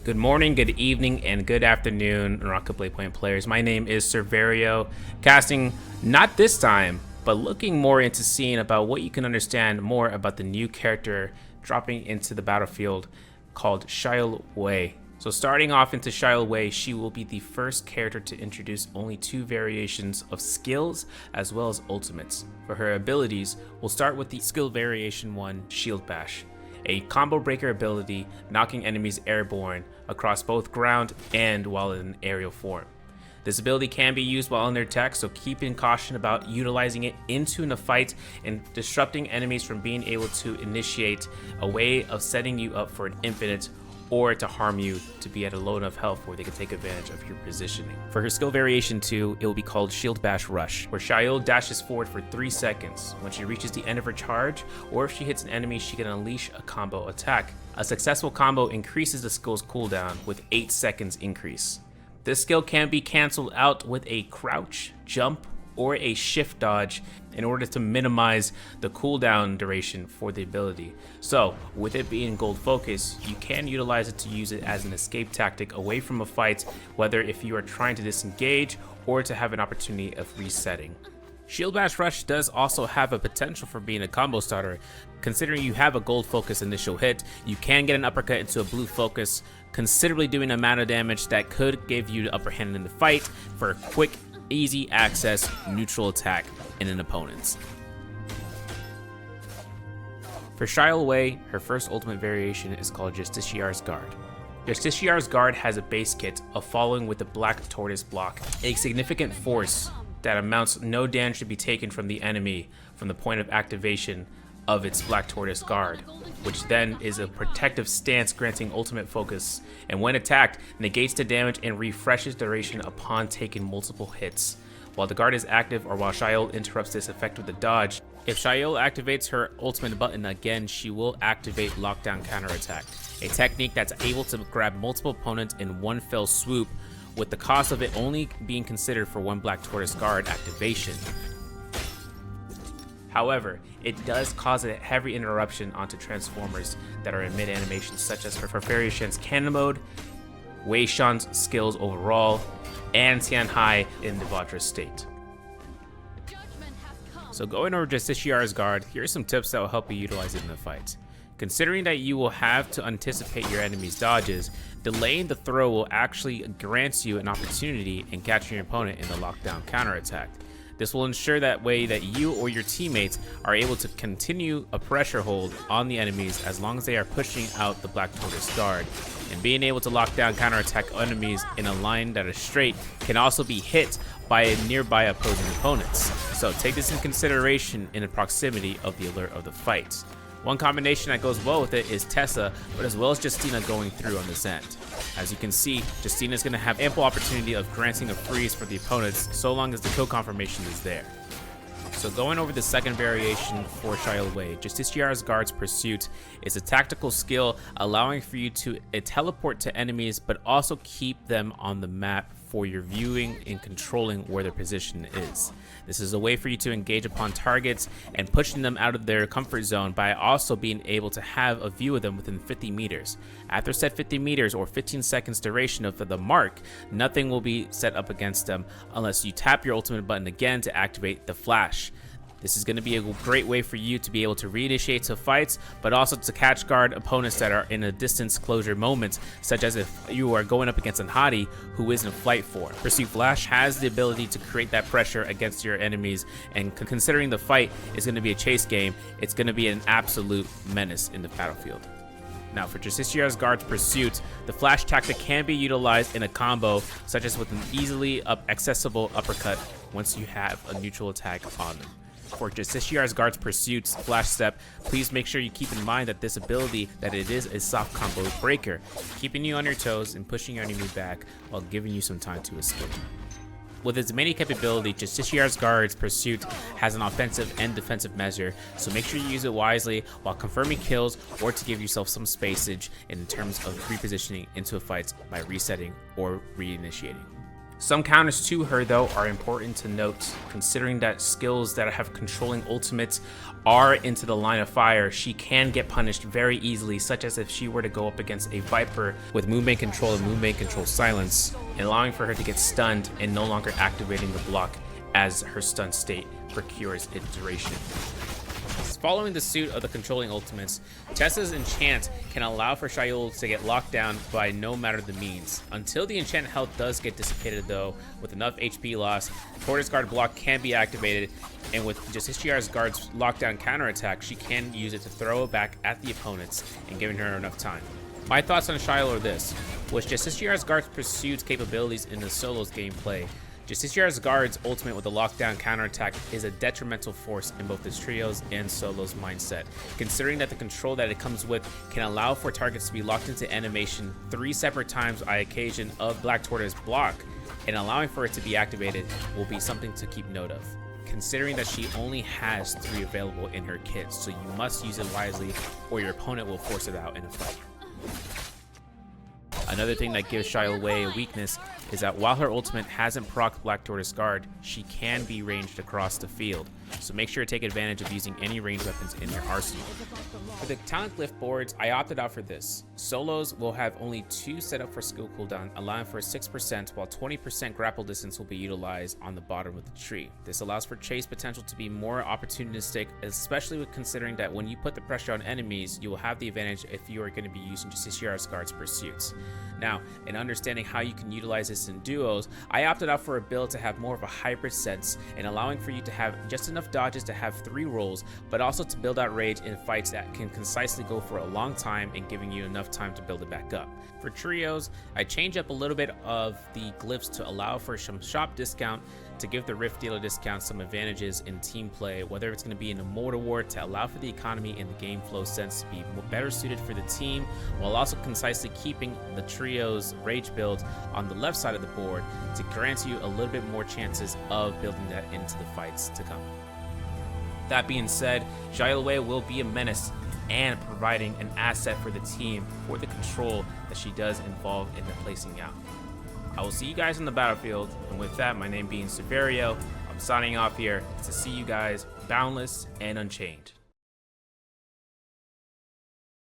Good morning, good evening, and good afternoon, NARAKA BLADEPOINT players. My name is Cerverio, casting not this time, but looking more into seeing about what you can understand more about the new character dropping into the battlefield called Shayol Wei. So starting off into Shayol Wei, she will be the first character to introduce only 2 variations of skills as well as ultimates. For her abilities, we'll start with the skill variation 1, Shield Bash, a combo breaker ability knocking enemies airborne across both ground and while in aerial form. This ability can be used while under attack, so keep in caution about utilizing it into a fight and disrupting enemies from being able to initiate a way of setting you up for an infinite or to harm you to be at a low enough health where they can take advantage of your positioning. For her skill variation 2, it will be called Shield Bash Rush, where Shayol dashes forward for 3 seconds. When she reaches the end of her charge, or if she hits an enemy, she can unleash a combo attack. A successful combo increases the skill's cooldown with 8 seconds increase. This skill can be cancelled out with a crouch, jump, or a shift dodge in order to minimize the cooldown duration for the ability. So with it being gold focus, you can utilize it to use it as an escape tactic away from a fight, whether if you are trying to disengage or to have an opportunity of resetting. Shield Bash Rush does also have a potential for being a combo starter. Considering you have a gold focus initial hit, you can get an uppercut into a blue focus, considerably doing an amount of damage that could give you the upper hand in the fight for a quick, easy access neutral attack in an opponent's. For Shayol Wei, her first ultimate variation is called Justinas Guard. Justinas Guard has a base kit of following with the Black Tortoise block, a significant force that amounts no damage to be taken from the enemy from the point of activation of its Black Tortoise Guard, which then is a protective stance granting ultimate focus, and when attacked, negates the damage and refreshes duration upon taking multiple hits. While the guard is active or while Shayol interrupts this effect with a dodge, if Shayol activates her ultimate button again, she will activate Lockdown Counterattack, a technique that's able to grab multiple opponents in one fell swoop, with the cost of it only being considered for 1 Black Tortoise Guard activation. However, it does cause a heavy interruption onto Transformers that are in mid-animation, such as for Fairy Shen's Cannon Mode, Wei Shan's skills overall, and Tian Hai in the Vajra state. So going over Justinas Guard, here are some tips that will help you utilize it in the fight. Considering that you will have to anticipate your enemy's dodges, delaying the throw will actually grant you an opportunity in catching your opponent in the lockdown counterattack. This will ensure that way that you or your teammates are able to continue a pressure hold on the enemies as long as they are pushing out the Black Tortoise Guard. And being able to lock down counterattack enemies in a line that is straight can also be hit by nearby opposing opponents. So take this in consideration in the proximity of the alert of the fight. One combination that goes well with it is Tessa, but as well as Justina going through on this end. As you can see, Justina is going to have ample opportunity of granting a freeze for the opponents so long as the kill confirmation is there. So going over the second variation for Shayol Wei, Justinas Guard's Pursuit is a tactical skill allowing for you to teleport to enemies but also keep them on the map for your viewing and controlling where their position is. This is a way for you to engage upon targets and pushing them out of their comfort zone by also being able to have a view of them within 50 meters. After set 50 meters or 15 seconds duration of the mark, nothing will be set up against them unless you tap your ultimate button again to activate the flash. This is going to be a great way for you to be able to reinitiate to fights, but also to catch guard opponents that are in a distance closure moment, such as if you are going up against an Hadi who is in flight 4. Pursuit Flash has the ability to create that pressure against your enemies, and considering the fight is going to be a chase game, it's going to be an absolute menace in the battlefield. Now for Justinas Guard's Pursuit, the flash tactic can be utilized in a combo, such as with an easily accessible uppercut once you have a neutral attack on them. For Justinas Guard's Pursuit's flash step, please make sure you keep in mind that this ability, that it is a soft combo breaker, keeping you on your toes and pushing your enemy back while giving you some time to escape. With its many capability, Justinas Guard's Pursuit has an offensive and defensive measure, so make sure you use it wisely while confirming kills or to give yourself some spacage in terms of repositioning into a fight by resetting or reinitiating. Some counters to her though are important to note, considering that skills that have controlling ultimates are into the line of fire. She can get punished very easily, such as if she were to go up against a Viper with movement control and movement control silence, allowing for her to get stunned and no longer activating the block as her stun state procures its duration. Following the suit of the controlling ultimates, Tessa's enchant can allow for Shayol to get locked down by no matter the means. Until the enchant health does get dissipated though, with enough HP loss, Justinas Guard block can be activated, and with Justinas Guard's lockdown counterattack, she can use it to throw it back at the opponents and giving her enough time. My thoughts on Shayol are this: with Justinas Guard's pursuit capabilities in the solos gameplay, Justinas Guard's ultimate with a lockdown counterattack is a detrimental force in both this trios and solos mindset, considering that the control that it comes with can allow for targets to be locked into animation 3 separate times on occasion of Black Tortoise block, and allowing for it to be activated will be something to keep note of, considering that she only has 3 available in her kit, so you must use it wisely or your opponent will force it out in a fight. Another thing that gives Shayol Wei a weakness is that while her ultimate hasn't procced Black Tortoise Guard, she can be ranged across the field, so make sure to take advantage of using any ranged weapons in your arsenal. For the talent glyph boards, I opted out for this. Solos will have only 2 set up for skill cooldown, allowing for 6%, while 20% grapple distance will be utilized on the bottom of the tree. This allows for chase potential to be more opportunistic, especially with considering that when you put the pressure on enemies, you will have the advantage if you are going to be using Justinas Guard's pursuits. Now, in understanding how you can utilize this in duos, I opted out for a build to have more of a hybrid sense and allowing for you to have just enough dodges to have 3 rolls, but also to build out rage in fights that can concisely go for a long time and giving you enough time to build it back up. For trios, I change up a little bit of the glyphs to allow for some shop discount, to give the Rift Dealer discount some advantages in team play, whether it's going to be in a mortar war to allow for the economy and the game flow sense to be better suited for the team, while also concisely keeping the trio's rage build on the left side of the board to grant you a little bit more chances of building that into the fights to come. That being said, Shayol Wei will be a menace and providing an asset for the team for the control that she does involve in the placing out. I will see you guys in the battlefield, and with that, my name being Severio, I'm signing off here to see you guys boundless and unchained.